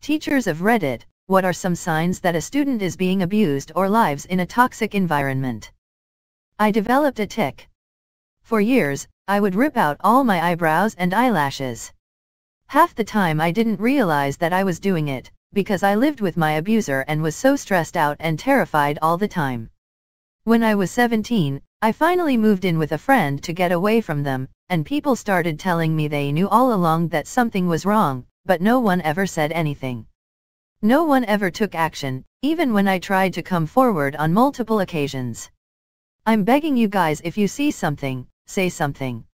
Teachers of Reddit, what are some signs that a student is being abused or lives in a toxic environment? I developed a tic. For years, I would rip out all my eyebrows and eyelashes. Half the time I didn't realize that I was doing it, because I lived with my abuser and was so stressed out and terrified all the time. When I was 17, I finally moved in with a friend to get away from them, and people started telling me they knew all along that something was wrong, but no one ever said anything. No one ever took action, even when I tried to come forward on multiple occasions. I'm begging you guys, if you see something, say something.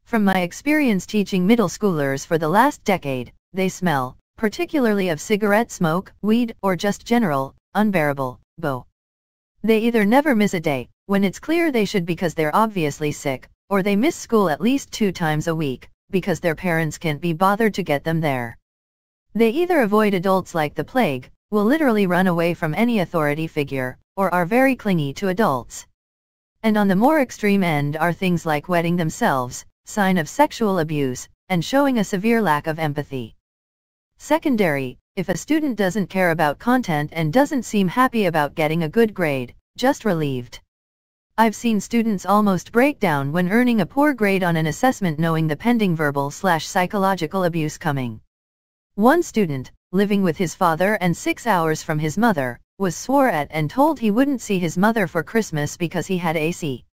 From my experience teaching middle schoolers for the last decade, they smell, particularly of cigarette smoke, weed, or just general, unbearable, bo. They either never miss a day, when it's clear they should because they're obviously sick, or they miss school at least 2 times a week, because their parents can't be bothered to get them there. They either avoid adults like the plague, will literally run away from any authority figure, or are very clingy to adults. And on the more extreme end are things like wetting themselves, sign of sexual abuse, and showing a severe lack of empathy. Secondary, if a student doesn't care about content and doesn't seem happy about getting a good grade, just relieved. I've seen students almost break down when earning a poor grade on an assessment knowing the pending verbal/psychological abuse coming. One student, living with his father and 6 hours from his mother, was swore at and told he wouldn't see his mother for Christmas because he had AC.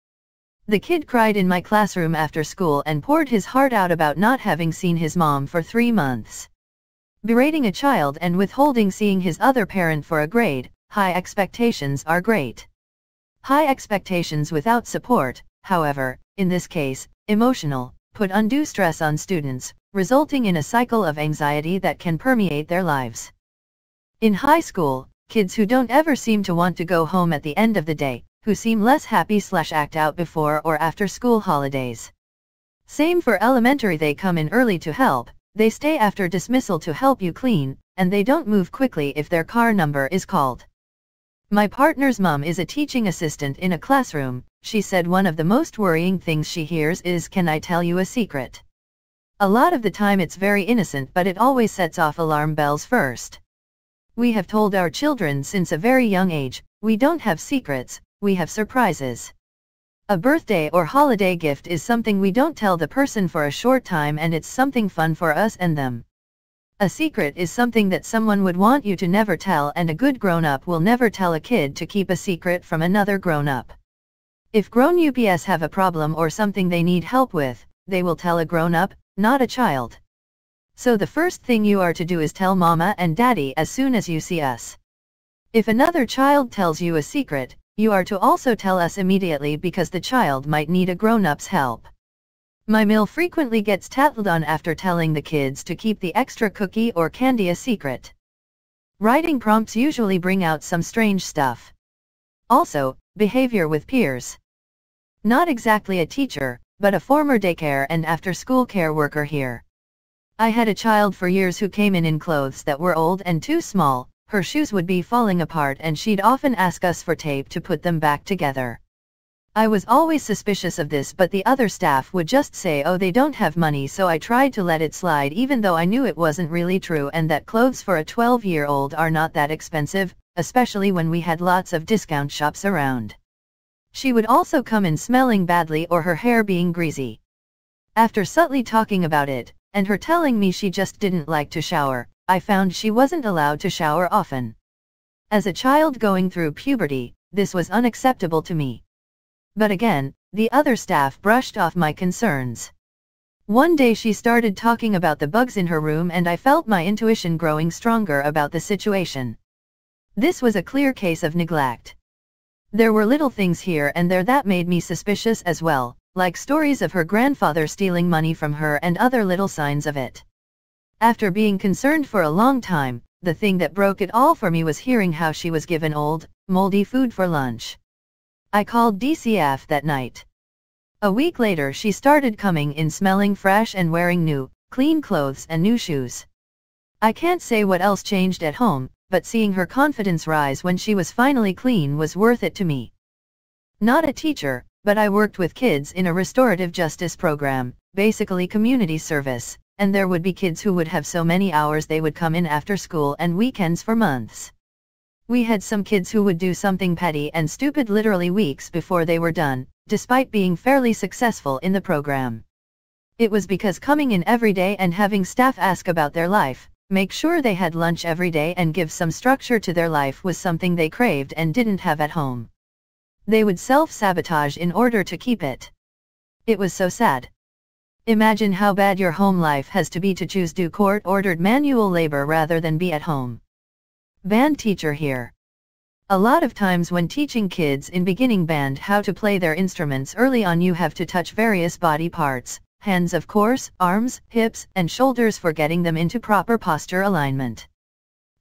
The kid cried in my classroom after school and poured his heart out about not having seen his mom for 3 months. Berating a child and withholding seeing his other parent for a grade, high expectations are great. High expectations without support, however, in this case, emotional, put undue stress on students, resulting in a cycle of anxiety that can permeate their lives. In high school, kids who don't ever seem to want to go home at the end of the day, who seem less happy/act out before or after school holidays. Same for elementary, they come in early to help, they stay after dismissal to help you clean, and they don't move quickly if their car number is called. My partner's mom is a teaching assistant in a classroom. She said one of the most worrying things she hears is, "Can I tell you a secret?" A lot of the time it's very innocent, but it always sets off alarm bells first. We have told our children since a very young age, we don't have secrets, we have surprises. A birthday or holiday gift is something we don't tell the person for a short time, and it's something fun for us and them. A secret is something that someone would want you to never tell, and a good grown-up will never tell a kid to keep a secret from another grown-up. If grown-ups have a problem or something they need help with, they will tell a grown-up, not a child. So the first thing you are to do is tell mama and daddy as soon as you see us. If another child tells you a secret, you are to also tell us immediately, because the child might need a grown-up's help. My mill frequently gets tattled on after telling the kids to keep the extra cookie or candy a secret. Writing prompts usually bring out some strange stuff. Also, behavior with peers. Not exactly a teacher, but a former daycare and after-school care worker here. I had a child for years who came in clothes that were old and too small, her shoes would be falling apart and she'd often ask us for tape to put them back together. I was always suspicious of this, but the other staff would just say, "Oh, they don't have money," so I tried to let it slide, even though I knew it wasn't really true and that clothes for a 12-year-old are not that expensive, especially when we had lots of discount shops around. She would also come in smelling badly or her hair being greasy. After subtly talking about it, and her telling me she just didn't like to shower, I found she wasn't allowed to shower often. As a child going through puberty, this was unacceptable to me. But again, the other staff brushed off my concerns. One day she started talking about the bugs in her room and I felt my intuition growing stronger about the situation. This was a clear case of neglect. There were little things here and there that made me suspicious as well, like stories of her grandfather stealing money from her and other little signs of it. After being concerned for a long time, the thing that broke it all for me was hearing how she was given old, moldy food for lunch. I called DCF that night. A week later she started coming in smelling fresh and wearing new, clean clothes and new shoes. I can't say what else changed at home, but seeing her confidence rise when she was finally clean was worth it to me. Not a teacher, but I worked with kids in a restorative justice program, basically community service, and there would be kids who would have so many hours they would come in after school and weekends for months. We had some kids who would do something petty and stupid literally weeks before they were done, despite being fairly successful in the program. It was because coming in every day and having staff ask about their life, make sure they had lunch every day and give some structure to their life was something they craved and didn't have at home. They would self-sabotage in order to keep it. It was so sad. Imagine how bad your home life has to be to choose do court-ordered manual labor rather than be at home. Band teacher here. A lot of times when teaching kids in beginning band how to play their instruments early on, you have to touch various body parts, hands of course, arms, hips, and shoulders for getting them into proper posture alignment.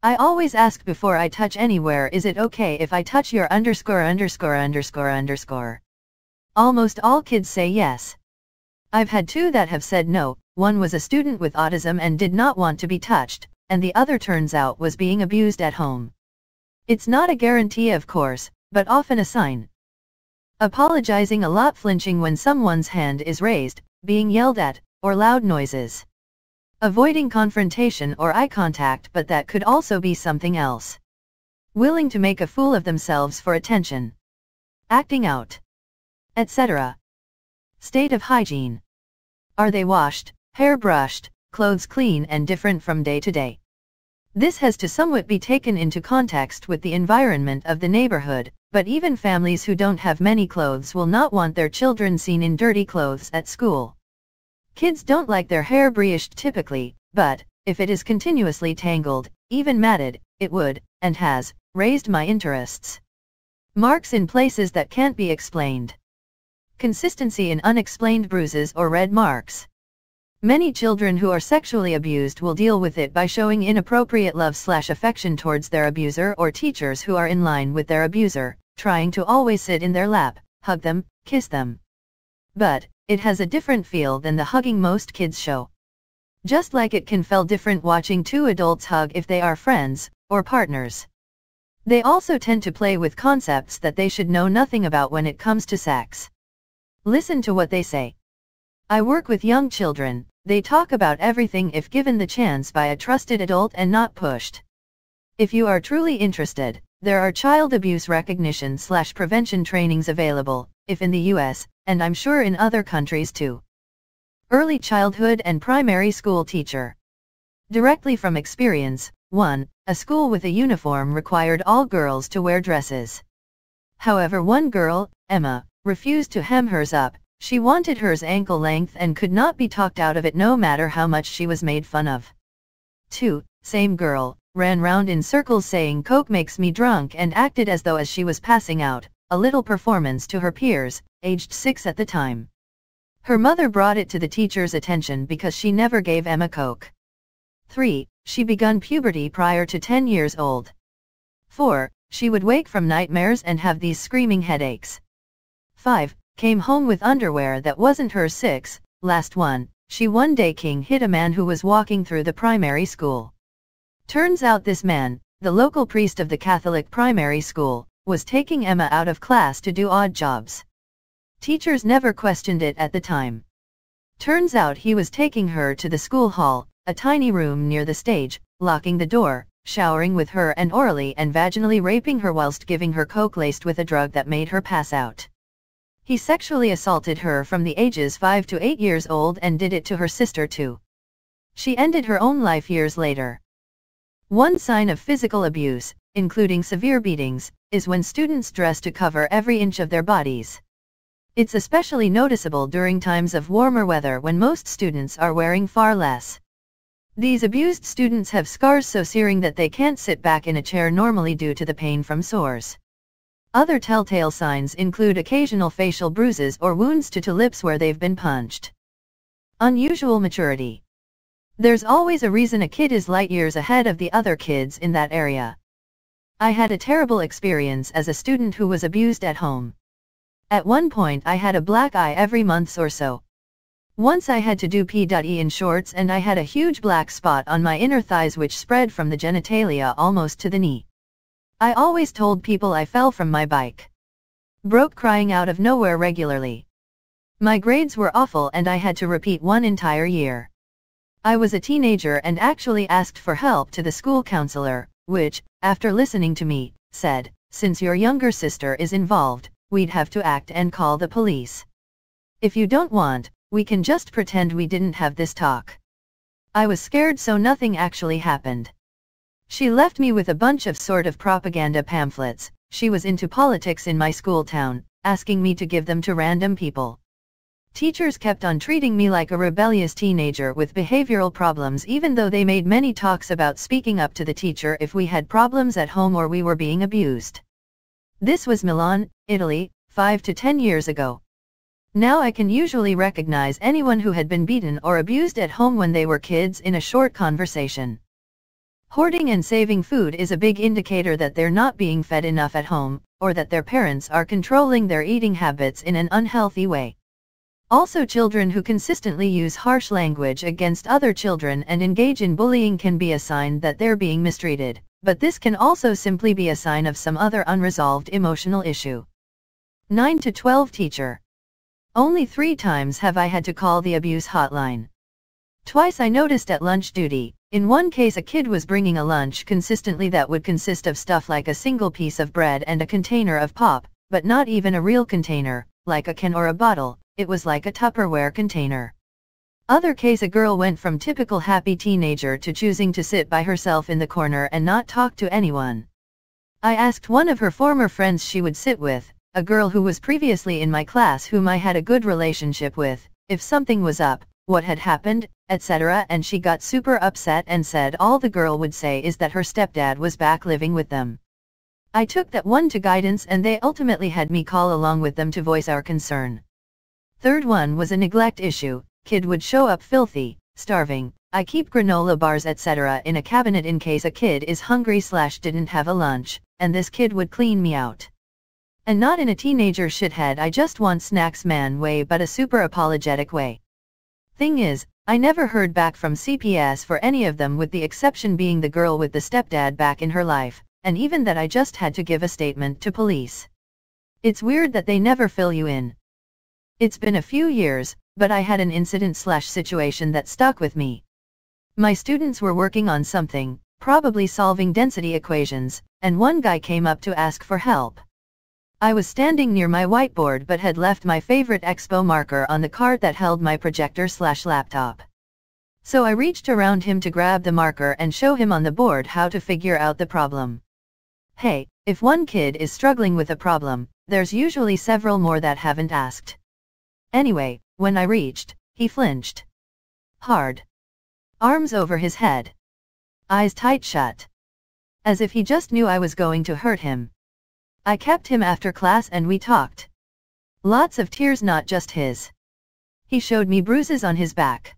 I always ask before I touch anywhere, is it okay if I touch your ______? Almost all kids say yes. I've had two that have said no. One was a student with autism and did not want to be touched, and the other turns out was being abused at home. It's not a guarantee of course, but often a sign. Apologizing a lot, flinching when someone's hand is raised, being yelled at, or loud noises. Avoiding confrontation or eye contact, but that could also be something else. Willing to make a fool of themselves for attention. Acting out. Etc. State of hygiene. Are they washed, hair brushed, clothes clean and different from day to day? This has to somewhat be taken into context with the environment of the neighborhood, but even families who don't have many clothes will not want their children seen in dirty clothes at school. Kids don't like their hair brushed typically, but, if it is continuously tangled, even matted, it would, and has, raised my interests. Marks in places that can't be explained. Consistency in unexplained bruises or red marks. Many children who are sexually abused will deal with it by showing inappropriate love/affection towards their abuser, or teachers who are in line with their abuser, trying to always sit in their lap, hug them, kiss them. But, it has a different feel than the hugging most kids show. Just like it can feel different watching two adults hug if they are friends, or partners. They also tend to play with concepts that they should know nothing about when it comes to sex. Listen to what they say. I work with young children. They talk about everything if given the chance by a trusted adult and not pushed. If you are truly interested, there are child abuse recognition/prevention trainings available, if in the US, and I'm sure in other countries too. Early childhood and primary school teacher. Directly from experience, 1. A school with a uniform required all girls to wear dresses. However, one girl, Emma, refused to hem hers up. She wanted hers ankle length and could not be talked out of it no matter how much she was made fun of. 2. Same girl, ran round in circles saying Coke makes me drunk and acted as though as she was passing out, a little performance to her peers, aged 6 at the time. Her mother brought it to the teacher's attention because she never gave Emma Coke. 3. She begun puberty prior to 10 years old. 4. She would wake from nightmares and have these screaming headaches. 5. Came home with underwear that wasn't hers. 6. Last one, she one day king hit a man who was walking through the primary school. Turns out this man, the local priest of the Catholic primary school, was taking Emma out of class to do odd jobs. Teachers never questioned it at the time. Turns out he was taking her to the school hall, a tiny room near the stage, locking the door, showering with her and orally and vaginally raping her whilst giving her coke laced with a drug that made her pass out. He sexually assaulted her from the ages 5 to 8 years old and did it to her sister too. She ended her own life years later. One sign of physical abuse, including severe beatings, is when students dress to cover every inch of their bodies. It's especially noticeable during times of warmer weather when most students are wearing far less. These abused students have scars so searing that they can't sit back in a chair normally due to the pain from sores. Other telltale signs include occasional facial bruises or wounds to lips where they've been punched. Unusual maturity. There's always a reason a kid is light years ahead of the other kids in that area. I had a terrible experience as a student who was abused at home. At one point I had a black eye every month or so. Once I had to do PE in shorts and I had a huge black spot on my inner thighs which spread from the genitalia almost to the knee. I always told people I fell from my bike. Broke crying out of nowhere regularly. My grades were awful and I had to repeat one entire year. I was a teenager and actually asked for help to the school counselor, which, after listening to me, said, "Since your younger sister is involved, we'd have to act and call the police. If you don't want, we can just pretend we didn't have this talk." I was scared, so nothing actually happened. She left me with a bunch of sort of propaganda pamphlets. She was into politics in my school town, asking me to give them to random people. Teachers kept on treating me like a rebellious teenager with behavioral problems, even though they made many talks about speaking up to the teacher if we had problems at home or we were being abused. This was Milan, Italy, 5 to 10 years ago. Now I can usually recognize anyone who had been beaten or abused at home when they were kids in a short conversation. Hoarding and saving food is a big indicator that they're not being fed enough at home, or that their parents are controlling their eating habits in an unhealthy way. Also, children who consistently use harsh language against other children and engage in bullying can be a sign that they're being mistreated, but this can also simply be a sign of some other unresolved emotional issue. 9 to 12 teacher. Only 3 times have I had to call the abuse hotline. Twice I noticed at lunch duty. In one case, a kid was bringing a lunch consistently that would consist of stuff like a single piece of bread and a container of pop, but not even a real container, like a can or a bottle. It was like a Tupperware container. Other case, a girl went from typical happy teenager to choosing to sit by herself in the corner and not talk to anyone. I asked one of her former friends she would sit with, a girl who was previously in my class whom I had a good relationship with, if something was up, what had happened, etc., and she got super upset and said all the girl would say is that her stepdad was back living with them. I took that one to guidance and they ultimately had me call along with them to voice our concern. Third one was a neglect issue. Kid would show up filthy, starving. I keep granola bars etc. in a cabinet in case a kid is hungry/didn't have a lunch, and this kid would clean me out. And not in a teenager shithead I just want snacks man way, but a super apologetic way. Thing is, I never heard back from CPS for any of them, with the exception being the girl with the stepdad back in her life, and even that I just had to give a statement to police. It's weird that they never fill you in. It's been a few years, but I had an incident/situation that stuck with me. My students were working on something, probably solving density equations, and one guy came up to ask for help. I was standing near my whiteboard but had left my favorite Expo marker on the cart that held my projector/laptop. So I reached around him to grab the marker and show him on the board how to figure out the problem. Hey, if one kid is struggling with a problem, there's usually several more that haven't asked. Anyway, when I reached, he flinched. Hard. Arms over his head. Eyes tight shut. As if he just knew I was going to hurt him. I kept him after class and we talked. Lots of tears, not just his. He showed me bruises on his back.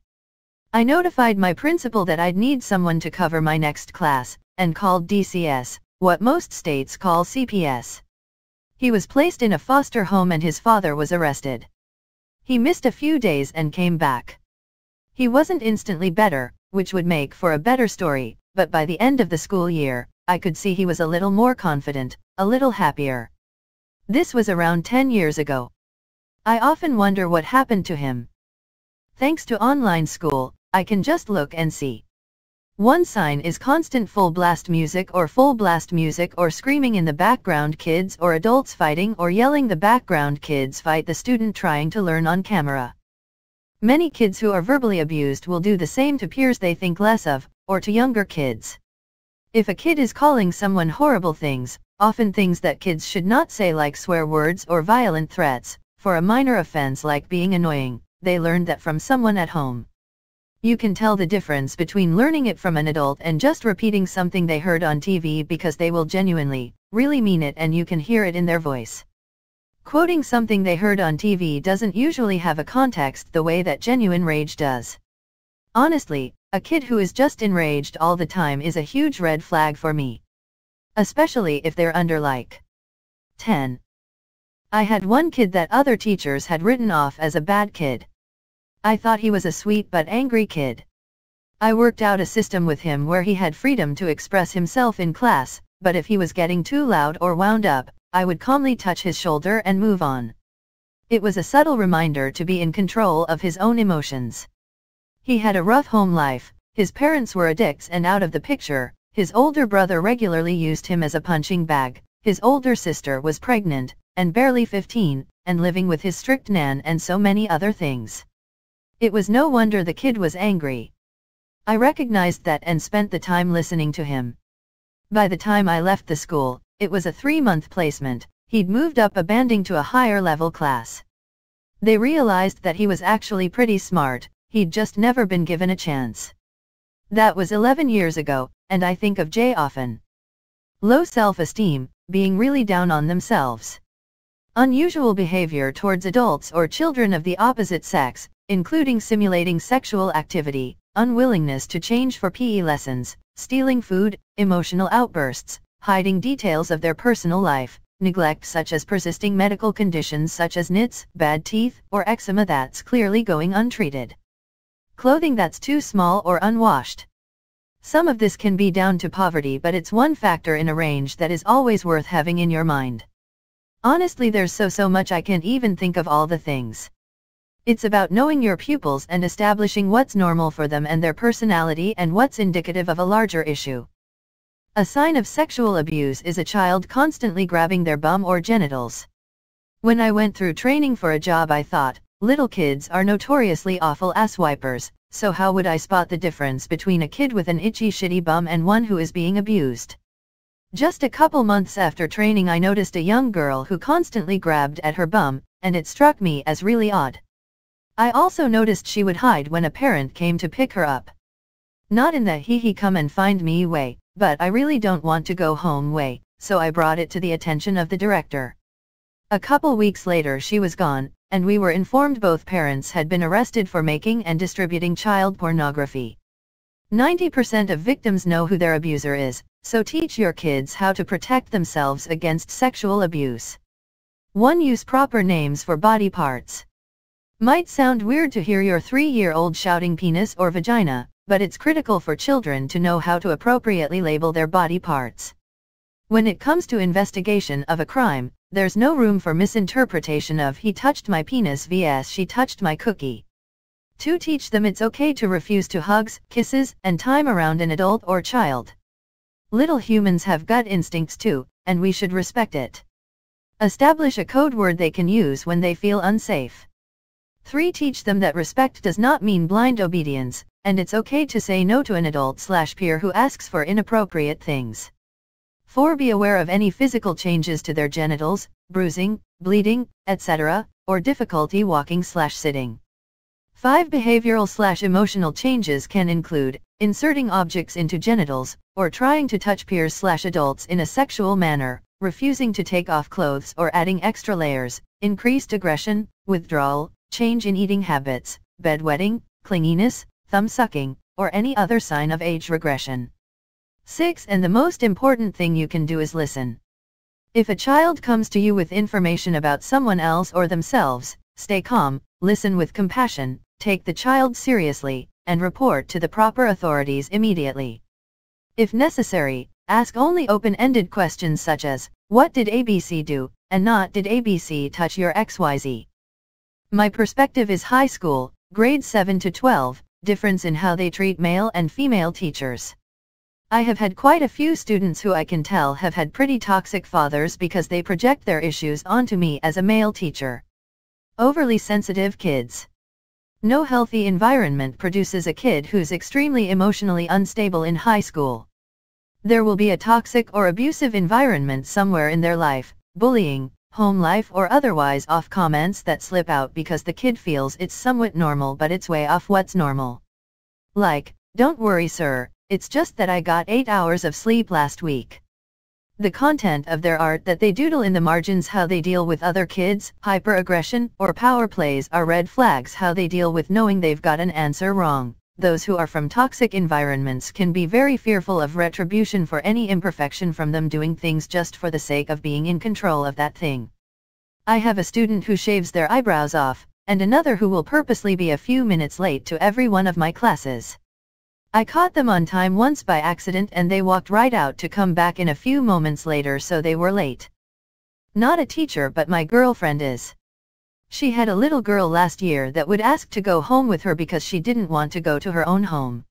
I notified my principal that I'd need someone to cover my next class, and called DCS, what most states call CPS. He was placed in a foster home and his father was arrested. He missed a few days and came back. He wasn't instantly better, which would make for a better story, but by the end of the school year, I could see he was a little more confident, a little happier. This was around 10 years ago. I often wonder what happened to him. Thanks to online school, I can just look and see. One sign is constant full blast music or screaming in the background, kids or adults fighting or yelling. The background kids fight the student trying to learn on camera. Many kids who are verbally abused will do the same to peers they think less of, or to younger kids. If a kid is calling someone horrible things, often things that kids should not say like swear words or violent threats, for a minor offense like being annoying, they learned that from someone at home. You can tell the difference between learning it from an adult and just repeating something they heard on TV, because they will genuinely, really mean it and you can hear it in their voice. Quoting something they heard on TV doesn't usually have a context the way that genuine rage does. Honestly, a kid who is just enraged all the time is a huge red flag for me. Especially if they're under like 10. I had one kid that other teachers had written off as a bad kid. I thought he was a sweet but angry kid. I worked out a system with him where he had freedom to express himself in class, but if he was getting too loud or wound up, I would calmly touch his shoulder and move on. It was a subtle reminder to be in control of his own emotions. He had a rough home life, his parents were addicts and out of the picture, his older brother regularly used him as a punching bag, his older sister was pregnant, and barely 15, and living with his strict nan and so many other things. It was no wonder the kid was angry. I recognized that and spent the time listening to him. By the time I left the school, it was a 3-month placement, he'd moved up a banding to a higher level class. They realized that he was actually pretty smart, he'd just never been given a chance. That was 11 years ago, and I think of Jay often. Low self-esteem, being really down on themselves. Unusual behavior towards adults or children of the opposite sex, including simulating sexual activity, unwillingness to change for PE lessons, stealing food, emotional outbursts, hiding details of their personal life, neglect such as persisting medical conditions such as nits, bad teeth, or eczema that's clearly going untreated. Clothing that's too small or unwashed. Some of this can be down to poverty, but it's one factor in a range that is always worth having in your mind. Honestly, there's so much I can't even think of all the things. It's about knowing your pupils and establishing what's normal for them and their personality and what's indicative of a larger issue. A sign of sexual abuse is a child constantly grabbing their bum or genitals. When I went through training for a job, I thought, little kids are notoriously awful ass wipers, so how would I spot the difference between a kid with an itchy shitty bum and one who is being abused? Just a couple months after training, I noticed a young girl who constantly grabbed at her bum, and it struck me as really odd. I also noticed she would hide when a parent came to pick her up. Not in the he come and find me way, but I really don't want to go home way, so I brought it to the attention of the director. A couple weeks later she was gone, and we were informed both parents had been arrested for making and distributing child pornography. 90% of victims know who their abuser is, so teach your kids how to protect themselves against sexual abuse. 1. Use proper names for body parts. Might sound weird to hear your 3-year-old shouting penis or vagina, but it's critical for children to know how to appropriately label their body parts. When it comes to investigation of a crime, there's no room for misinterpretation of he touched my penis vs she touched my cookie. 2. Teach them it's okay to refuse to hugs, kisses, and time around an adult or child. Little humans have gut instincts too, and we should respect it. Establish a code word they can use when they feel unsafe. 3. Teach them that respect does not mean blind obedience, and it's okay to say no to an adult/peer who asks for inappropriate things. 4. Be aware of any physical changes to their genitals, bruising, bleeding, etc., or difficulty walking/sitting. 5. Behavioral/emotional changes can include inserting objects into genitals, or trying to touch peers/adults in a sexual manner, refusing to take off clothes or adding extra layers, increased aggression, withdrawal, change in eating habits, bedwetting, clinginess, thumb sucking, or any other sign of age regression. 6. And the most important thing you can do is listen. If a child comes to you with information about someone else or themselves, stay calm, listen with compassion, take the child seriously, and report to the proper authorities immediately. If necessary, ask only open-ended questions such as, what did ABC do, and not did ABC touch your XYZ. My perspective is high school, grades 7 to 12, difference in how they treat male and female teachers. I have had quite a few students who I can tell have had pretty toxic fathers because they project their issues onto me as a male teacher. Overly sensitive kids. No healthy environment produces a kid who's extremely emotionally unstable in high school. There will be a toxic or abusive environment somewhere in their life, bullying, home life or otherwise, off comments that slip out because the kid feels it's somewhat normal but it's way off what's normal. Like, don't worry sir, it's just that I got 8 hours of sleep last week. The content of their art that they doodle in the margins, how they deal with other kids, hyperaggression, or power plays are red flags. How they deal with knowing they've got an answer wrong. Those who are from toxic environments can be very fearful of retribution for any imperfection from them doing things just for the sake of being in control of that thing. I have a student who shaves their eyebrows off, and another who will purposely be a few minutes late to every one of my classes. I caught them on time once by accident and they walked right out to come back in a few moments later, so they were late. Not a teacher, but my girlfriend is. She had a little girl last year that would ask to go home with her because she didn't want to go to her own home.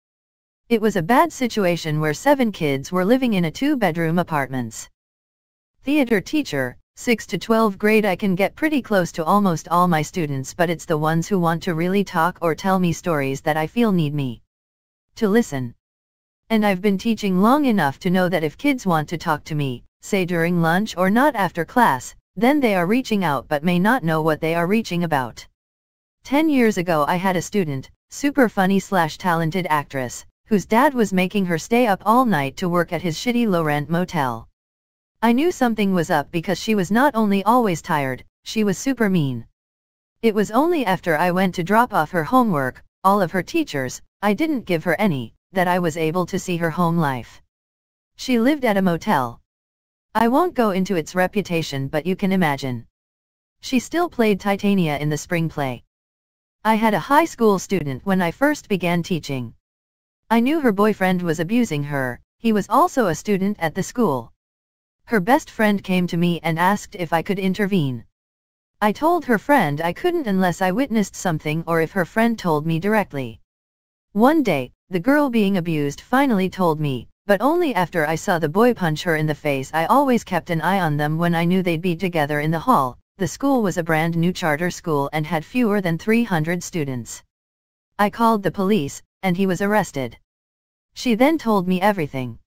It was a bad situation where 7 kids were living in a 2-bedroom apartments. Theater teacher, 6 to 12 grade. I can get pretty close to almost all my students, but it's the ones who want to really talk or tell me stories that I feel need me to listen. And I've been teaching long enough to know that if kids want to talk to me, say during lunch or not after class, then they are reaching out but may not know what they are reaching about. 10 years ago I had a student, super funny/talented actress, whose dad was making her stay up all night to work at his shitty low-rent motel. I knew something was up because she was not only always tired, she was super mean. It was only after I went to drop off her homework, all of her teachers, I didn't give her any, that I was able to see her home life. She lived at a motel. I won't go into its reputation, but you can imagine. She still played Titania in the spring play. I had a high school student when I first began teaching. I knew her boyfriend was abusing her. He was also a student at the school. Her best friend came to me and asked if I could intervene. I told her friend I couldn't unless I witnessed something or if her friend told me directly. One day, the girl being abused finally told me, but only after I saw the boy punch her in the face. I always kept an eye on them when I knew they'd be together in the hall. The school was a brand new charter school and had fewer than 300 students. I called the police, and he was arrested. She then told me everything.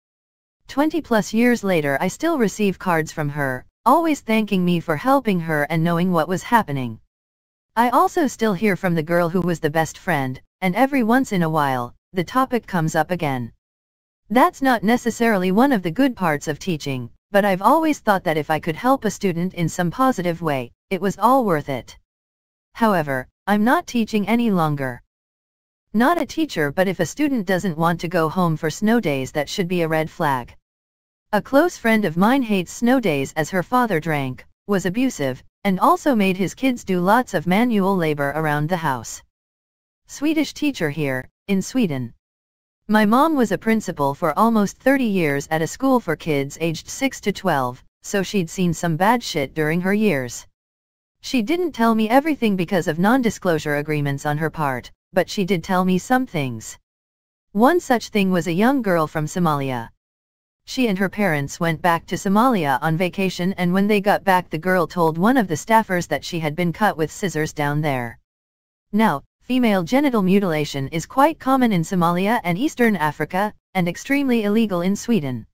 20+ years later I still receive cards from her, always thanking me for helping her and knowing what was happening. I also still hear from the girl who was the best friend, and every once in a while, the topic comes up again. That's not necessarily one of the good parts of teaching, but I've always thought that if I could help a student in some positive way, it was all worth it. However, I'm not teaching any longer. Not a teacher, but if a student doesn't want to go home for snow days, that should be a red flag. A close friend of mine hates snow days as her father drank, was abusive, and also made his kids do lots of manual labor around the house. Swedish teacher here, in Sweden. My mom was a principal for almost 30 years at a school for kids aged 6 to 12, so she'd seen some bad shit during her years. She didn't tell me everything because of non-disclosure agreements on her part, but she did tell me some things. One such thing was a young girl from Somalia. She and her parents went back to Somalia on vacation, and when they got back the girl told one of the staffers that she had been cut with scissors down there. Now, female genital mutilation is quite common in Somalia and Eastern Africa, and extremely illegal in Sweden.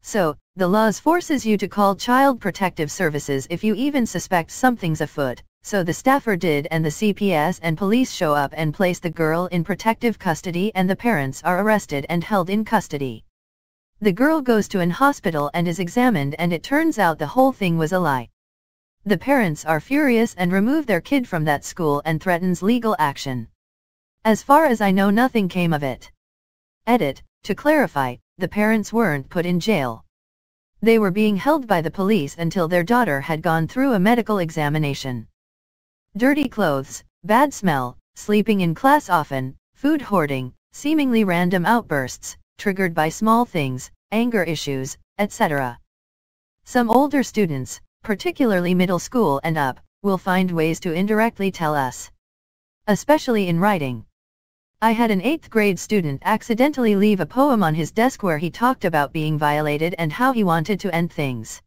So, the laws forces you to call Child Protective Services if you even suspect something's afoot, so the staffer did, and the CPS and police show up and place the girl in protective custody, and the parents are arrested and held in custody. The girl goes to an hospital and is examined, and it turns out the whole thing was a lie. The parents are furious and remove their kid from that school and threatens legal action. As far as I know, nothing came of it. Edit, to clarify, the parents weren't put in jail. They were being held by the police until their daughter had gone through a medical examination. Dirty clothes, bad smell, sleeping in class often, food hoarding, seemingly random outbursts, triggered by small things, anger issues, etc. Some older students, particularly middle school and up, will find ways to indirectly tell us. Especially in writing. I had an 8th grade student accidentally leave a poem on his desk where he talked about being violated and how he wanted to end things.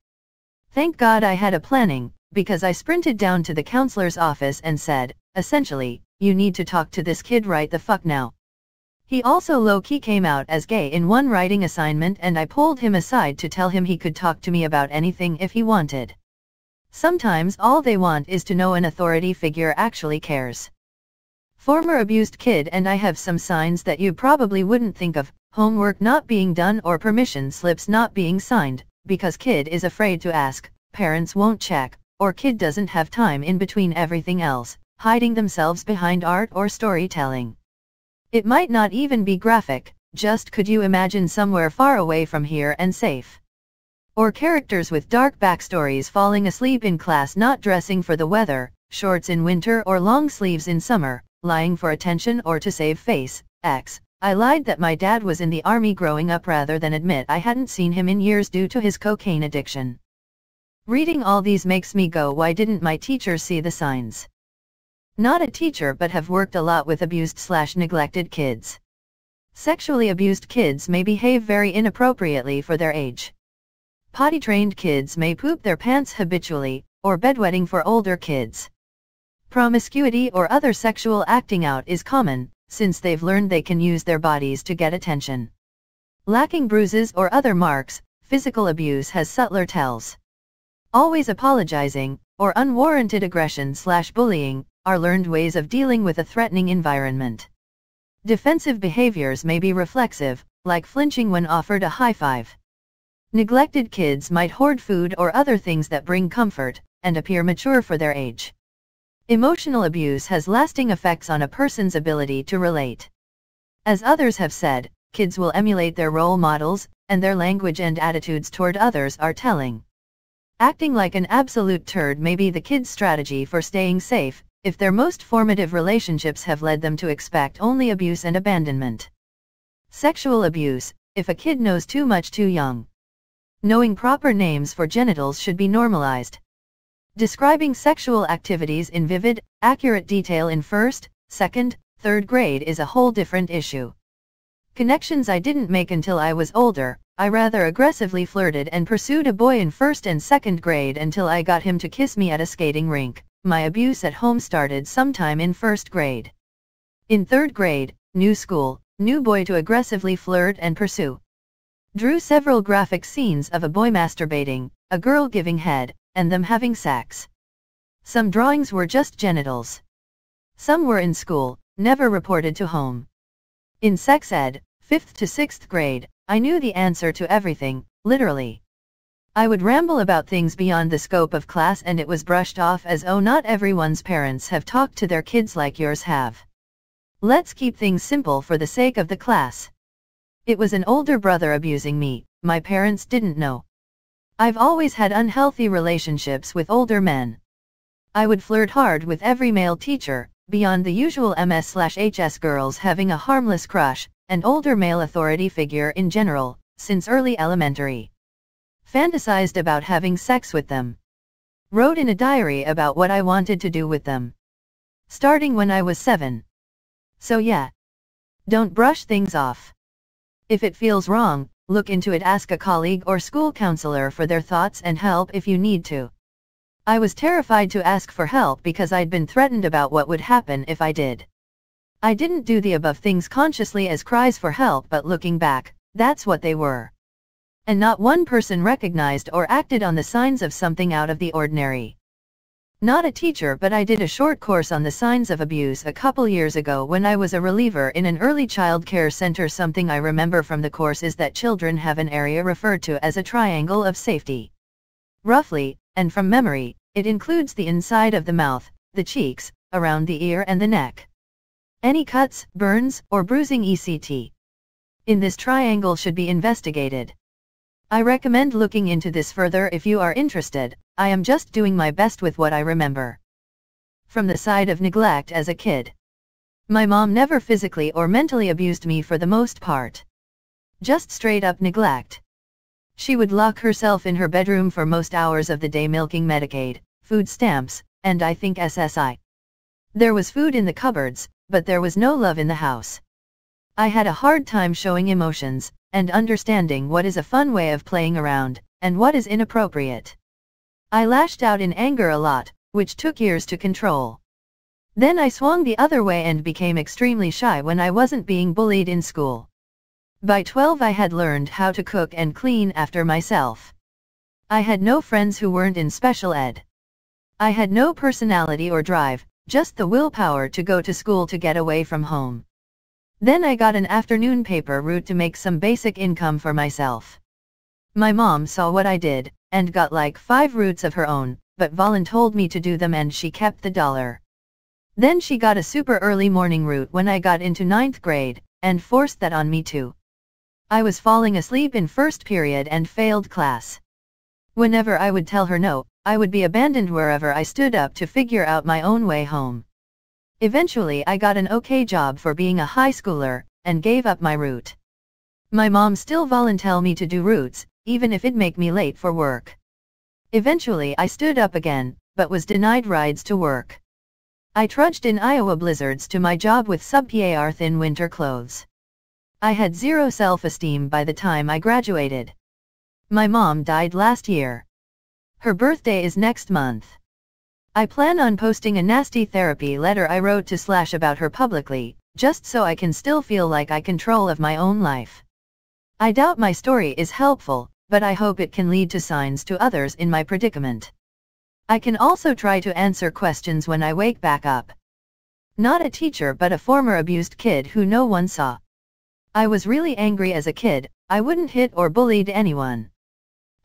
Thank God I had a planning, because I sprinted down to the counselor's office and said, essentially, you need to talk to this kid right the fuck now. He also low-key came out as gay in one writing assignment, and I pulled him aside to tell him he could talk to me about anything if he wanted. Sometimes all they want is to know an authority figure actually cares. Former abused kid, and I have some signs that you probably wouldn't think of: homework not being done or permission slips not being signed, because kid is afraid to ask, parents won't check, or kid doesn't have time in between everything else, hiding themselves behind art or storytelling. It might not even be graphic, just could you imagine somewhere far away from here and safe? Or characters with dark backstories falling asleep in class, not dressing for the weather, shorts in winter or long sleeves in summer, lying for attention or to save face. I lied that my dad was in the army growing up rather than admit I hadn't seen him in years due to his cocaine addiction. Reading all these makes me go, why didn't my teacher see the signs? Not a teacher but have worked a lot with abused/neglected kids. Sexually abused kids may behave very inappropriately for their age. Potty-trained kids may poop their pants habitually, or bedwetting for older kids. Promiscuity or other sexual acting out is common, since they've learned they can use their bodies to get attention. Lacking bruises or other marks, physical abuse has subtler tells. Always apologizing, or unwarranted aggression/bullying, are learned ways of dealing with a threatening environment. Defensive behaviors may be reflexive, like flinching when offered a high five. Neglected kids might hoard food or other things that bring comfort, and appear mature for their age. Emotional abuse has lasting effects on a person's ability to relate. As others have said, kids will emulate their role models, and their language and attitudes toward others are telling. Acting like an absolute turd may be the kid's strategy for staying safe, if their most formative relationships have led them to expect only abuse and abandonment. Sexual abuse, if a kid knows too much too young. Knowing proper names for genitals should be normalized. Describing sexual activities in vivid, accurate detail in first, second, third grade is a whole different issue. Connections I didn't make until I was older. I rather aggressively flirted and pursued a boy in first and second grade until I got him to kiss me at a skating rink. My abuse at home started sometime in first grade. In third grade, new school, new boy to aggressively flirt and pursue. Drew several graphic scenes of a boy masturbating, a girl giving head, and them having sex. Some drawings were just genitals. Some were in school, never reported to home. In sex ed, 5th to 6th grade, I knew the answer to everything, literally. I would ramble about things beyond the scope of class and it was brushed off as oh not everyone's parents have talked to their kids like yours have. Let's keep things simple for the sake of the class. It was an older brother abusing me, my parents didn't know. I've always had unhealthy relationships with older men. I would flirt hard with every male teacher, beyond the usual MS/HS girls having a harmless crush, and older male authority figure in general, since early elementary. Fantasized about having sex with them. Wrote in a diary about what I wanted to do with them. Starting when I was 7. So yeah. Don't brush things off. If it feels wrong, look into it. Ask a colleague or school counselor for their thoughts and help if you need to. I was terrified to ask for help because I'd been threatened about what would happen if I did. I didn't do the above things consciously as cries for help, but looking back, that's what they were. And not one person recognized or acted on the signs of something out of the ordinary. Not a teacher, but I did a short course on the signs of abuse a couple years ago when I was a reliever in an early child care center. Something I remember from the course is that children have an area referred to as a triangle of safety. Roughly, and from memory, it includes the inside of the mouth, the cheeks, around the ear and the neck. Any cuts, burns, or bruising etc. in this triangle should be investigated. I recommend looking into this further if you are interested. I am just doing my best with what I remember. From the side of neglect as a kid. My mom never physically or mentally abused me for the most part. Just straight up neglect. She would lock herself in her bedroom for most hours of the day milking Medicaid, food stamps, and I think SSI. There was food in the cupboards, but there was no love in the house. I had a hard time showing emotions, and understanding what is a fun way of playing around, and what is inappropriate. I lashed out in anger a lot, which took years to control. Then I swung the other way and became extremely shy when I wasn't being bullied in school. By 12 I had learned how to cook and clean after myself. I had no friends who weren't in special ed. I had no personality or drive, just the willpower to go to school to get away from home. Then I got an afternoon paper route to make some basic income for myself. My mom saw what I did, and got like 5 routes of her own, but voluntold me to do them and she kept the $1. Then she got a super early morning route when I got into 9th grade, and forced that on me too. I was falling asleep in first period and failed class. Whenever I would tell her no, I would be abandoned wherever I stood up to figure out my own way home. Eventually I got an okay job for being a high schooler, and gave up my route. My mom still volunteered me to do routes, even if it make me late for work. Eventually I stood up again, but was denied rides to work. I trudged in Iowa blizzards to my job with subpar thin winter clothes. I had zero self-esteem by the time I graduated. My mom died last year. Her birthday is next month. I plan on posting a nasty therapy letter I wrote to Slash about her publicly, just so I can still feel like I control of my own life. I doubt my story is helpful, but I hope it can lead to signs to others in my predicament. I can also try to answer questions when I wake back up. Not a teacher but a former abused kid who no one saw. I was really angry as a kid. I wouldn't hit or bullied anyone.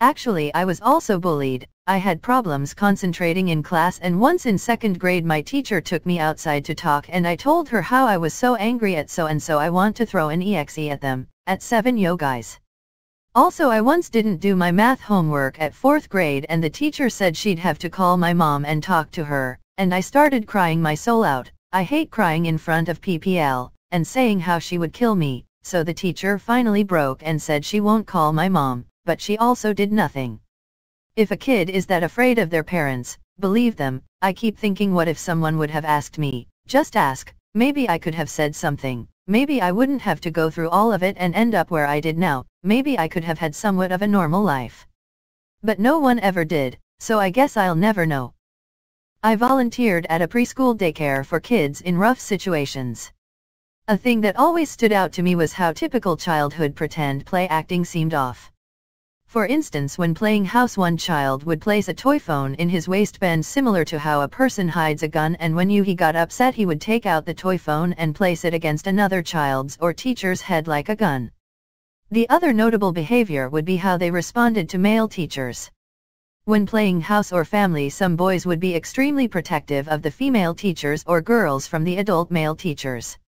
Actually, I was also bullied. I had problems concentrating in class, and once in second grade my teacher took me outside to talk and I told her how I was so angry at so-and-so I want to throw an exe at them, at 7 yo guys. Also, I once didn't do my math homework at 4th grade and the teacher said she'd have to call my mom and talk to her, and I started crying my soul out. I hate crying in front of PPL, and saying how she would kill me, so the teacher finally broke and said she won't call my mom, but she also did nothing. If a kid is that afraid of their parents, believe them. I keep thinking, what if someone would have asked me? Just ask, maybe I could have said something. Maybe I wouldn't have to go through all of it and end up where I did now. Maybe I could have had somewhat of a normal life. But no one ever did, so I guess I'll never know. I volunteered at a preschool daycare for kids in rough situations. A thing that always stood out to me was how typical childhood pretend play acting seemed off. For instance, when playing house, one child would place a toy phone in his waistband similar to how a person hides a gun, and when he got upset he would take out the toy phone and place it against another child's or teacher's head like a gun. The other notable behavior would be how they responded to male teachers. When playing house or family, some boys would be extremely protective of the female teachers or girls from the adult male teachers.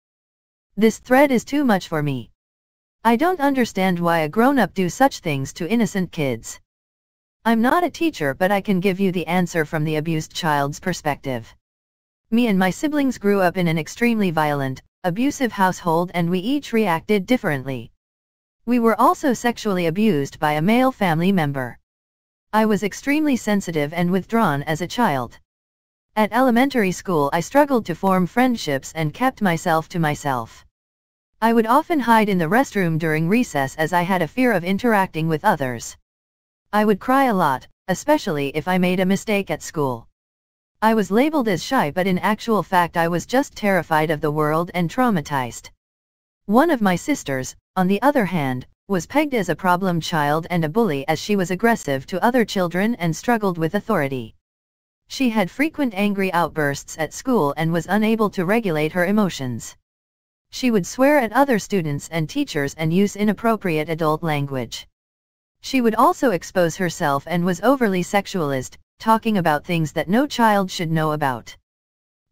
This thread is too much for me. I don't understand why a grown-up do such things to innocent kids. I'm not a teacher, but I can give you the answer from the abused child's perspective. Me and my siblings grew up in an extremely violent, abusive household, and we each reacted differently. We were also sexually abused by a male family member. I was extremely sensitive and withdrawn as a child. At elementary school, I struggled to form friendships and kept myself to myself. I would often hide in the restroom during recess as I had a fear of interacting with others. I would cry a lot, especially if I made a mistake at school. I was labeled as shy, but in actual fact I was just terrified of the world and traumatized. One of my sisters, on the other hand, was pegged as a problem child and a bully as she was aggressive to other children and struggled with authority. She had frequent angry outbursts at school and was unable to regulate her emotions. She would swear at other students and teachers and use inappropriate adult language. She would also expose herself and was overly sexualized, talking about things that no child should know about.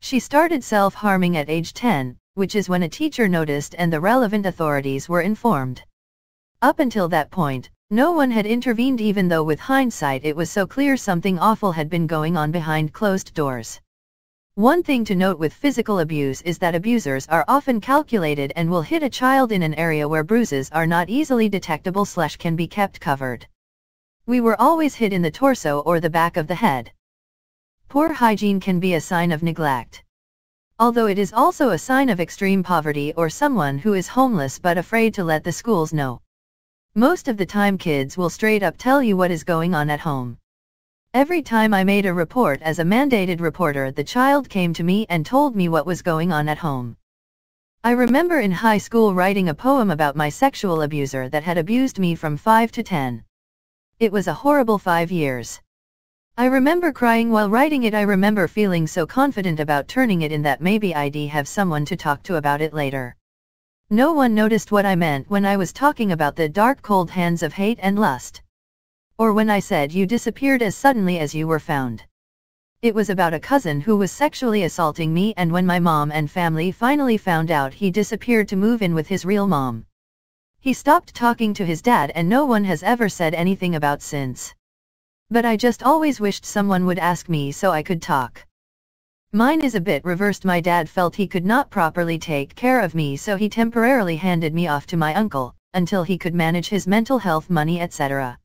She started self-harming at age 10, which is when a teacher noticed and the relevant authorities were informed. Up until that point, no one had intervened, even though with hindsight it was so clear something awful had been going on behind closed doors. One thing to note with physical abuse is that abusers are often calculated and will hit a child in an area where bruises are not easily detectable / can be kept covered. We were always hit in the torso or the back of the head. Poor hygiene can be a sign of neglect. Although it is also a sign of extreme poverty or someone who is homeless but afraid to let the schools know. Most of the time kids will straight up tell you what is going on at home. Every time I made a report as a mandated reporter, the child came to me and told me what was going on at home. I remember in high school writing a poem about my sexual abuser that had abused me from 5 to 10. It was a horrible 5 years. I remember crying while writing it. I remember feeling so confident about turning it in that maybe I'd have someone to talk to about it later. No one noticed what I meant when I was talking about the dark cold hands of hate and lust. Or when I said you disappeared as suddenly as you were found. It was about a cousin who was sexually assaulting me, and when my mom and family finally found out, he disappeared to move in with his real mom. He stopped talking to his dad and no one has ever said anything about since. But I just always wished someone would ask me so I could talk. Mine is a bit reversed. My dad felt he could not properly take care of me, so he temporarily handed me off to my uncle, until he could manage his mental health, money, etc.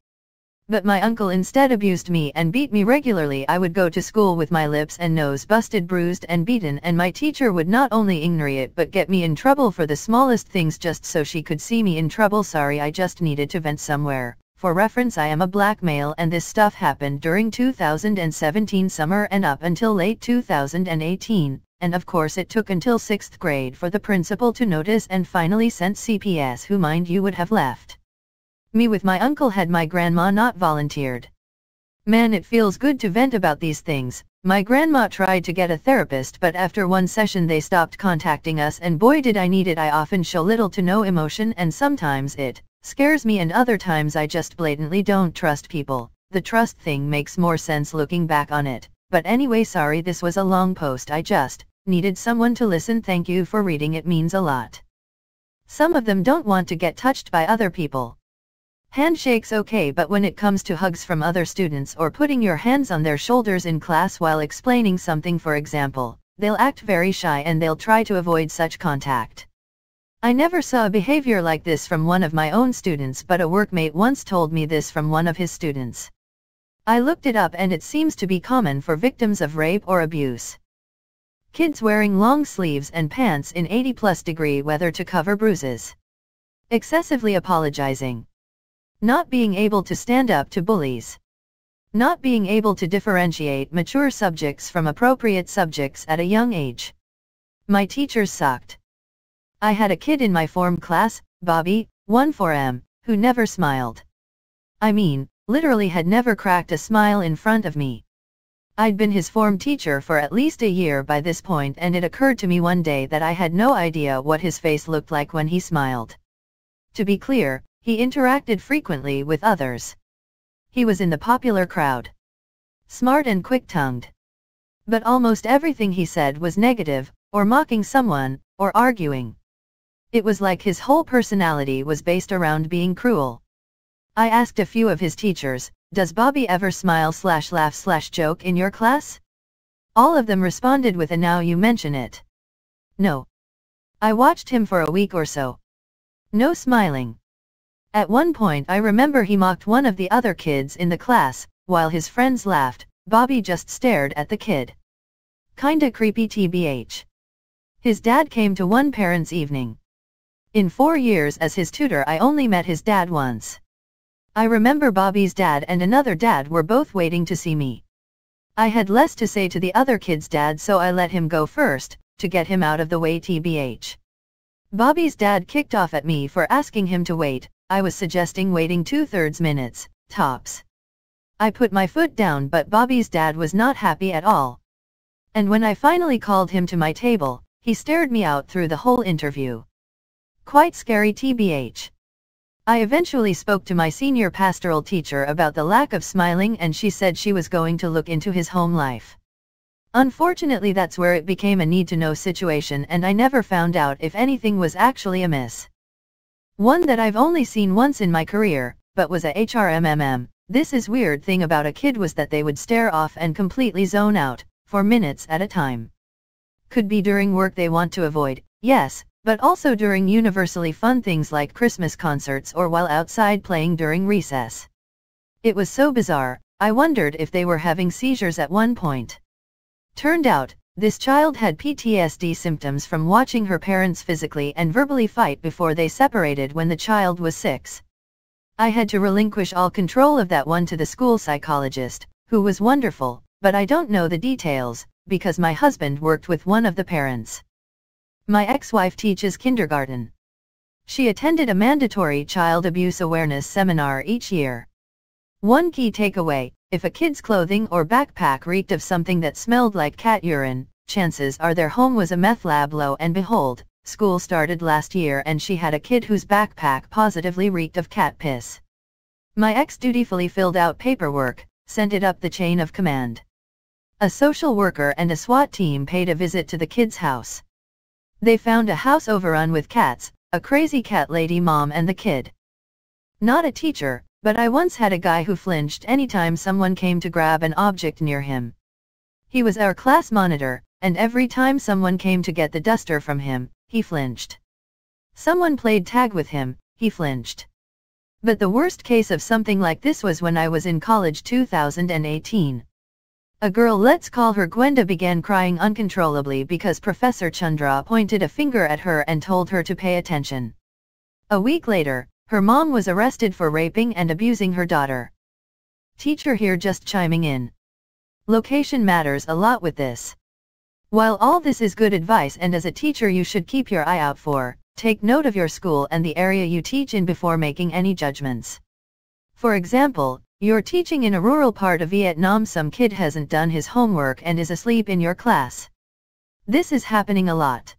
But my uncle instead abused me and beat me regularly. I would go to school with my lips and nose busted, bruised and beaten, and my teacher would not only ignore it but get me in trouble for the smallest things just so she could see me in trouble. Sorry, I just needed to vent somewhere. For reference, I am a black male and this stuff happened during 2017 summer and up until late 2018, and of course it took until 6th grade for the principal to notice and finally sent CPS, who mind you would have left me with my uncle had my grandma not volunteered. Man, it feels good to vent about these things. My grandma tried to get a therapist, but after one session they stopped contacting us, and boy did I need it. I often show little to no emotion and sometimes it scares me and other times I just blatantly don't trust people. The trust thing makes more sense looking back on it. But anyway, sorry this was a long post. I just needed someone to listen. Thank you for reading, it means a lot. Some of them don't want to get touched by other people. Handshakes okay, but when it comes to hugs from other students or putting your hands on their shoulders in class while explaining something, for example, they'll act very shy and they'll try to avoid such contact. I never saw a behavior like this from one of my own students, but a workmate once told me this from one of his students. I looked it up and it seems to be common for victims of rape or abuse. Kids wearing long sleeves and pants in 80+ degree weather to cover bruises. Excessively apologizing. Not being able to stand up to bullies. Not being able to differentiate mature subjects from appropriate subjects at a young age. My teachers sucked. I had a kid in my form class, Bobby, 1-4M, who never smiled. I mean, literally had never cracked a smile in front of me. I'd been his form teacher for at least a year by this point, and it occurred to me one day that I had no idea what his face looked like when he smiled. To be clear, he interacted frequently with others. He was in the popular crowd. Smart and quick-tongued. But almost everything he said was negative, or mocking someone, or arguing. It was like his whole personality was based around being cruel. I asked a few of his teachers, "Does Bobby ever smile/laugh/joke in your class?" All of them responded with a "now you mention it." No. I watched him for a week or so. No smiling. At one point I remember he mocked one of the other kids in the class. While his friends laughed, Bobby just stared at the kid. Kinda creepy tbh. His dad came to one parents' evening. In 4 years as his tutor I only met his dad once. I remember Bobby's dad and another dad were both waiting to see me. I had less to say to the other kid's dad, so I let him go first, to get him out of the way tbh. Bobby's dad kicked off at me for asking him to wait. I was suggesting waiting 2/3 minutes, tops. I put my foot down, but Bobby's dad was not happy at all. And when I finally called him to my table, he stared me out through the whole interview. Quite scary tbh. I eventually spoke to my senior pastoral teacher about the lack of smiling, and she said she was going to look into his home life. Unfortunately, that's where it became a need-to-know situation, and I never found out if anything was actually amiss. One that I've only seen once in my career, but was a HRMMM. This is weird thing about a kid was that they would stare off and completely zone out, for minutes at a time. Could be during work they want to avoid, yes, but also during universally fun things like Christmas concerts or while outside playing during recess. It was so bizarre, I wondered if they were having seizures at one point. Turned out, this child had PTSD symptoms from watching her parents physically and verbally fight before they separated when the child was 6. I had to relinquish all control of that one to the school psychologist, who was wonderful, but I don't know the details, because my husband worked with one of the parents. My ex-wife teaches kindergarten. She attended a mandatory child abuse awareness seminar each year. One key takeaway: if a kid's clothing or backpack reeked of something that smelled like cat urine, chances are their home was a meth lab. Lo and behold, school started last year and she had a kid whose backpack positively reeked of cat piss. My ex dutifully filled out paperwork, sent it up the chain of command. A social worker and a SWAT team paid a visit to the kid's house. They found a house overrun with cats, a crazy cat lady mom and the kid. Not a teacher, but I once had a guy who flinched anytime someone came to grab an object near him. He was our class monitor, and every time someone came to get the duster from him, he flinched. Someone played tag with him, he flinched. But the worst case of something like this was when I was in college 2018. A girl, let's call her Gwenda, began crying uncontrollably because Professor Chandra pointed a finger at her and told her to pay attention. A week later, her mom was arrested for raping and abusing her daughter. Teacher here just chiming in. Location matters a lot with this. While all this is good advice and as a teacher you should keep your eye out for, take note of your school and the area you teach in before making any judgments. For example, you're teaching in a rural part of Vietnam, some kid hasn't done his homework and is asleep in your class. This is happening a lot.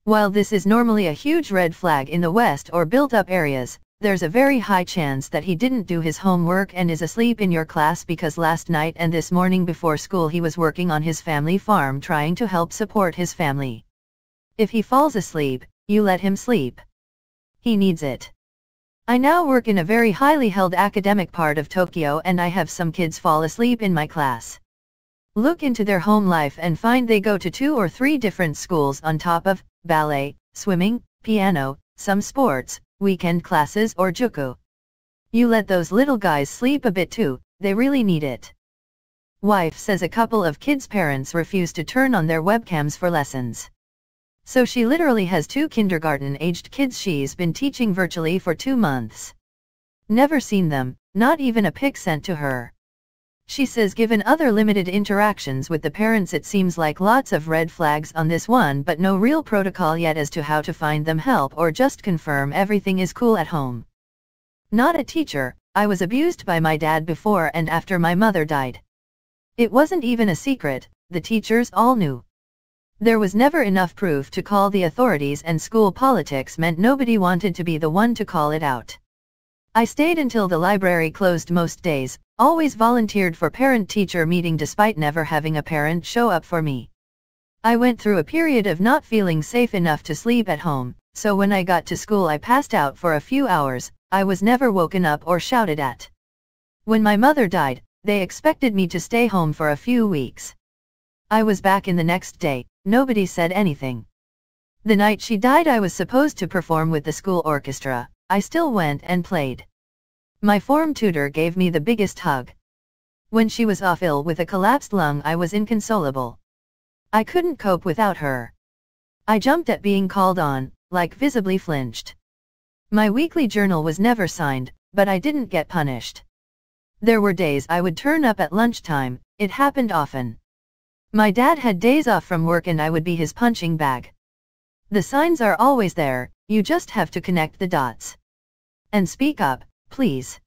While this is normally a huge red flag in the West or built-up areas, there's a very high chance that he didn't do his homework and is asleep in your class because last night and this morning before school he was working on his family farm trying to help support his family. If he falls asleep, you let him sleep. He needs it. I now work in a very highly held academic part of Tokyo and I have some kids fall asleep in my class. Look into their home life and find they go to 2 or 3 different schools on top of ballet, swimming, piano, some sports, weekend classes or juku. You let those little guys sleep a bit too, they really need it. Wife says a couple of kids' parents refuse to turn on their webcams for lessons. So she literally has 2 kindergarten-aged kids she's been teaching virtually for 2 months. Never seen them, not even a pic sent to her. She says given other limited interactions with the parents it seems like lots of red flags on this one but no real protocol yet as to how to find them help or just confirm everything is cool at home. Not a teacher, I was abused by my dad before and after my mother died. It wasn't even a secret, the teachers all knew. There was never enough proof to call the authorities and school politics meant nobody wanted to be the one to call it out. I stayed until the library closed most days, always volunteered for parent-teacher meeting despite never having a parent show up for me. I went through a period of not feeling safe enough to sleep at home, so when I got to school I passed out for a few hours, I was never woken up or shouted at. When my mother died, they expected me to stay home for a few weeks. I was back in the next day, nobody said anything. The night she died I was supposed to perform with the school orchestra, I still went and played. My form tutor gave me the biggest hug. When she was off ill with a collapsed lung I was inconsolable. I couldn't cope without her. I jumped at being called on, like visibly flinched. My weekly journal was never signed, but I didn't get punished. There were days I would turn up at lunchtime, it happened often. My dad had days off from work and I would be his punching bag. The signs are always there, you just have to connect the dots. And speak up, please.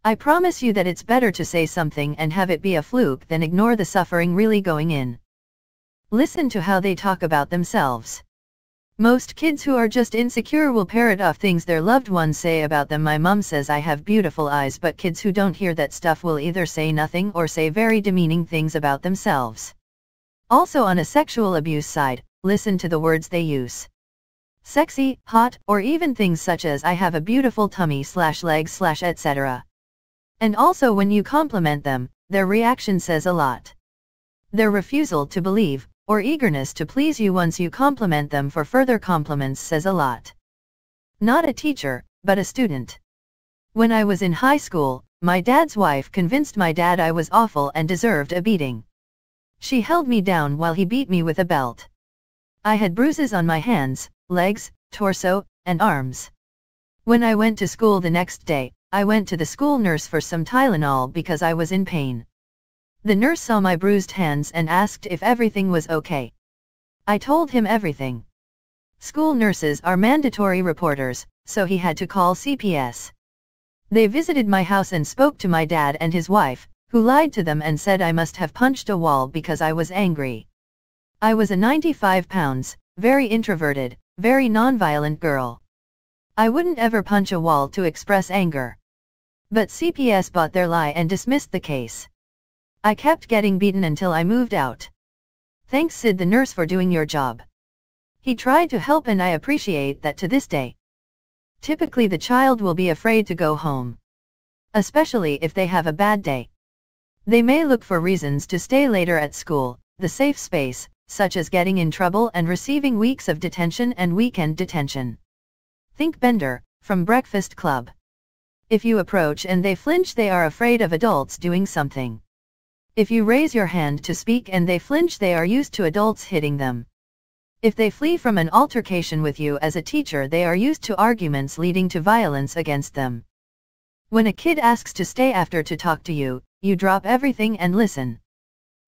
I promise you that it's better to say something and have it be a fluke than ignore the suffering really going in. Listen to how they talk about themselves. Most kids who are just insecure will parrot off things their loved ones say about them. My mom says I have beautiful eyes, but kids who don't hear that stuff will either say nothing or say very demeaning things about themselves. Also on a sexual abuse side, listen to the words they use. Sexy, hot, or even things such as I have a beautiful tummy / legs / etc. And also when you compliment them, their reaction says a lot. Their refusal to believe, or eagerness to please you once you compliment them for further compliments says a lot. Not a teacher, but a student. When I was in high school, my dad's wife convinced my dad I was awful and deserved a beating. She held me down while he beat me with a belt. I had bruises on my hands, legs, torso, and arms. When I went to school the next day, I went to the school nurse for some Tylenol because I was in pain. The nurse saw my bruised hands and asked if everything was okay. I told him everything. School nurses are mandatory reporters, so he had to call CPS. They visited my house and spoke to my dad and his wife, who lied to them and said I must have punched a wall because I was angry. I was a 95 pounds, very introverted, very nonviolent girl. I wouldn't ever punch a wall to express anger. But CPS bought their lie and dismissed the case. I kept getting beaten until I moved out. Thanks Sid the nurse for doing your job. He tried to help and I appreciate that to this day. Typically the child will be afraid to go home. Especially if they have a bad day. They may look for reasons to stay later at school, the safe space, such as getting in trouble and receiving weeks of detention and weekend detention. Think Bender, from Breakfast Club. If you approach and they flinch, they are afraid of adults doing something. If you raise your hand to speak and they flinch, they are used to adults hitting them. If they flee from an altercation with you as a teacher, they are used to arguments leading to violence against them. When a kid asks to stay after to talk to you, you drop everything and listen.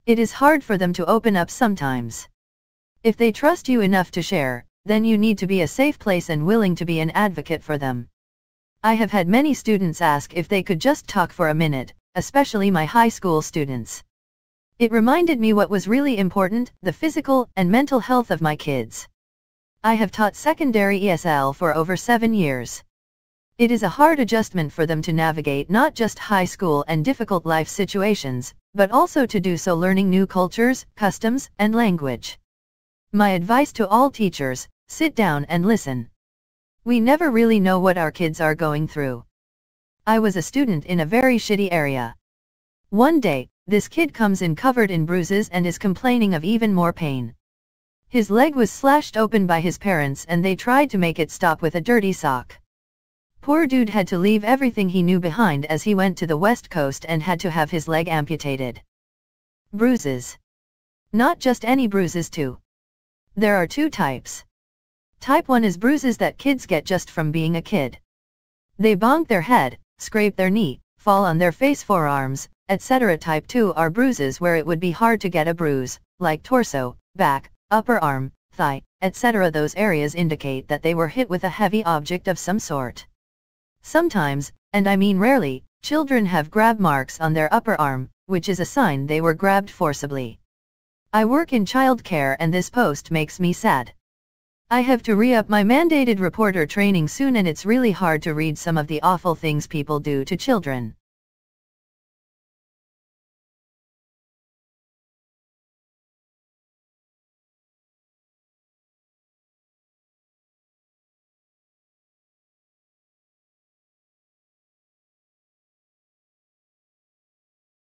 It is hard for them to open up sometimes. If they trust you enough to share, then you need to be a safe place and willing to be an advocate for them. I have had many students ask if they could just talk for a minute, especially my high school students. It reminded me what was really important, the physical and mental health of my kids. I have taught secondary ESL for over 7 years. It is a hard adjustment for them to navigate not just high school and difficult life situations, but also to do so learning new cultures, customs, and language. My advice to all teachers: sit down and listen. We never really know what our kids are going through. I was a student in a very shitty area. One day, this kid comes in covered in bruises and is complaining of even more pain. His leg was slashed open by his parents and they tried to make it stop with a dirty sock. Poor dude had to leave everything he knew behind as he went to the West Coast and had to have his leg amputated. Bruises. Not just any bruises too. There are 2 types. Type 1 is bruises that kids get just from being a kid. They bonk their head, scrape their knee, fall on their face, forearms, etc. Type 2 are bruises where it would be hard to get a bruise, like torso, back, upper arm, thigh, etc. Those areas indicate that they were hit with a heavy object of some sort. Sometimes, and I mean rarely, children have grab marks on their upper arm, which is a sign they were grabbed forcibly. I work in childcare and this post makes me sad. I have to re-up my mandated reporter training soon and it's really hard to read some of the awful things people do to children.